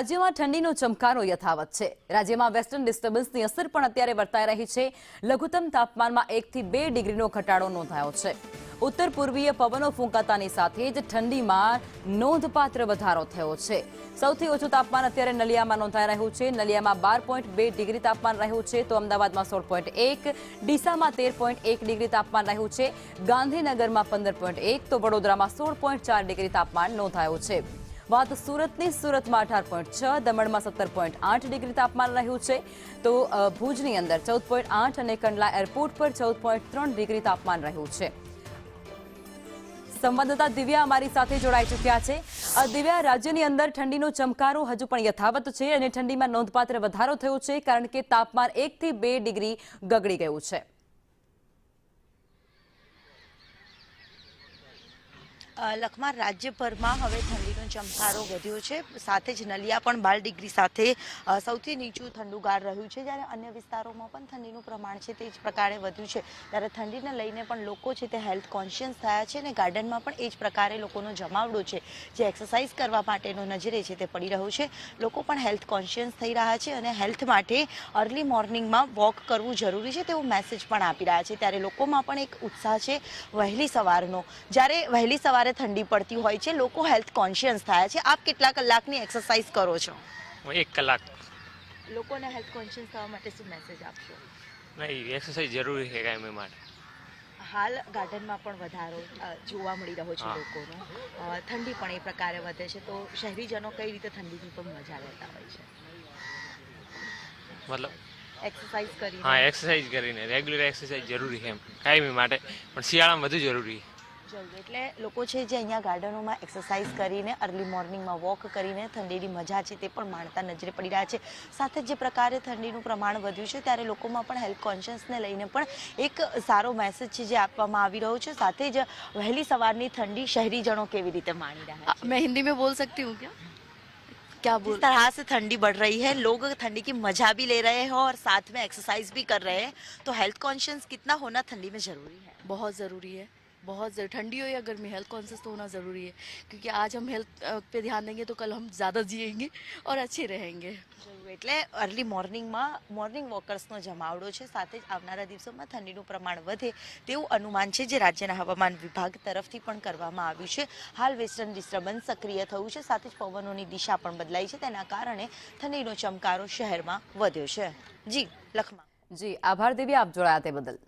રાજ્યમાં ઠંડીનો ચમકારો યથાવત છે। રાજ્યમાં વેસ્ટર્ન ડિસ્ટર્બન્સની અસર પણ અત્યારે વર્તાઈ રહી છે। લઘુત્તમ તાપમાનમાં 1 થી 2 ડિગ્રીનો ઘટાડો નોંધાયો છે। ઉત્તર પૂર્વીય પવનો ફૂંકાતાની સાથે જ ઠંડીમાં નોંધપાત્ર વધારો થયો છે। સૌથી ઓછું તાપમાન અત્યારે નલિયામાં નોંધાઈ રહ્યું છે। નલિયામાં 12.2 ડિગ્રી તાપમાન રહ્યું છે, તો અમદાવાદમાં 16.1, ડીસામાં 13.1 ડિગ્રી તાપમાન રહ્યું છે, ગાંધીનગરમાં 15.1, તો વડોદરામાં 16.4 ડિગ્રી તાપમાન નોંધાયું છે। વાત સુરતની, સુરતમાં 18.6, દમણમાં 17.8 ડિગ્રી તાપમાન રહ્યું છે, તો ભુજની અંદર 14.8 અને કંડલા એરપોર્ટ પર 14.3 ડિગ્રી તાપમાન રહ્યું છે। સંવાદદાતા દિવ્યા અમારી સાથે જોડાઈ ચૂક્યા છે। દિવ્યા, રાજ્યની અંદર ઠંડીનો ચમકારો હજુ પણ યથાવત છે અને ઠંડીમાં નોંધપાત્ર વધારો થયો છે, કારણ કે તાપમાન 1 થી 2 ડિગ્રી ગગડી ગયું છે। લખમાં રાજ્યભરમાં હવે ઠંડીનો ચમકારો વધ્યો છે, સાથે જ નલિયા પણ 12 ડિગ્રી સાથે સૌથી નીચું ઠંડુગાર રહ્યું છે, જ્યારે અન્ય વિસ્તારોમાં પણ ઠંડીનું પ્રમાણ છે તે જ પ્રકારે વધ્યું છે। ત્યારે ઠંડીને લઈને પણ લોકો છે તે હેલ્થ કોન્શિયસ થયા છે અને ગાર્ડનમાં પણ એ જ પ્રકારે લોકોનો જમાવડો છે જે એક્સરસાઇઝ કરવા માટેનો નજરે છે તે પડી રહ્યો છે। લોકો પણ હેલ્થ કોન્શિયસ થઈ રહ્યા છે અને હેલ્થ માટે અર્લી મોર્નિંગમાં વોક કરવું જરૂરી છે તેવો મેસેજ પણ આપી રહ્યા છે। ત્યારે લોકોમાં પણ એક ઉત્સાહ છે વહેલી સવારનો, જ્યારે વહેલી સવારે ઠંડી પડતી હોય છે, લોકો હેલ્થ કોન્શિયસ થયા છે। આપ કેટલા કલાકની એક્સરસાઇઝ કરો છો? 1 કલાક। લોકોને હેલ્થ કોન્શિયસ થવા માટે શું મેસેજ આપશો? નહીં, એક્સરસાઇઝ જરૂરી છે કાયમી માટે। હાલ ગાર્ડનમાં પણ વધારો જોવા મળી રહ્યો છે લોકોનો, ઠંડી પણ એ પ્રકારે વધે છે, તો શહેરીજનો કઈ રીતે ઠંડીની પણ મજા લેતા હોય છે? મતલબ એક્સરસાઇઝ કરીને? હા, એક્સરસાઇઝ કરીને, રેગ્યુલર એક્સરસાઇઝ જરૂરી છે કાયમી માટે, પણ શિયાળામાં વધુ જરૂરી છે। એટલે લોકો છે જે અહીંયા ગાર્ડનોમાં એક્સરસાઇઝ કરીને અર્લી મોર્નિંગમાં વોક કરીને ઠંડીની મજા છે તે પણ માણતા નજરે પડી રહ્યા છે। સાથે જે પ્રકારે ઠંડીનું પ્રમાણ વધ્યું છે ત્યારે લોકોમાં પણ હેલ્થ કોન્શિયસને લઈને પણ એક સારો મેસેજ છે જે આપવામાં આવી રહ્યો છે। સાથે જ વહેલી સવારની ઠંડી શહેરીજનો કેવી રીતે માણી રહ્યા છે? मैं हिंदी में बोल सकती हूँ क्या? क्या बोल? जिस तरह से ठंडी बढ़ रही है, लोग ठंडी की मजा भी ले रहे हैं और साथ में एक्सरसाइज भी कर रहे हैं, तो हेल्थ कॉन्शियस कितना होना ठंडी में जरूरी है? बहुत ज़रूरी है, बहुत ठंडी हो या गर्मी, हेल्थ कॉन्शियस तो होना ज़रूरी है, क्योंकि आज हम हेल्थ पे ध्यान देंगे तो कल हम ज़्यादा जिएंगे और अच्छे रहेंगे। એટલે અર્લી મોર્નિંગમાં મોર્નિંગ વોકર્સનો જમાવડો છે, સાથે જ આવનારા દિવસોમાં ઠંડીનું પ્રમાણ વધે તેવું અનુમાન છે જે રાજ્યના હવામાન વિભાગ તરફથી પણ કરવામાં આવ્યું છે। હાલ વેસ્ટર્ન ડિસ્ટર્બન્સ સક્રિય થયું છે, સાથે જ પવનોની દિશા પણ બદલાઈ છે, તેના કારણે ઠંડીનો ચમકારો શહેરમાં વધ્યો છે। જી લખમાં। જી આભાર દિવ્યા, આપ જોડાયા તે બદલ।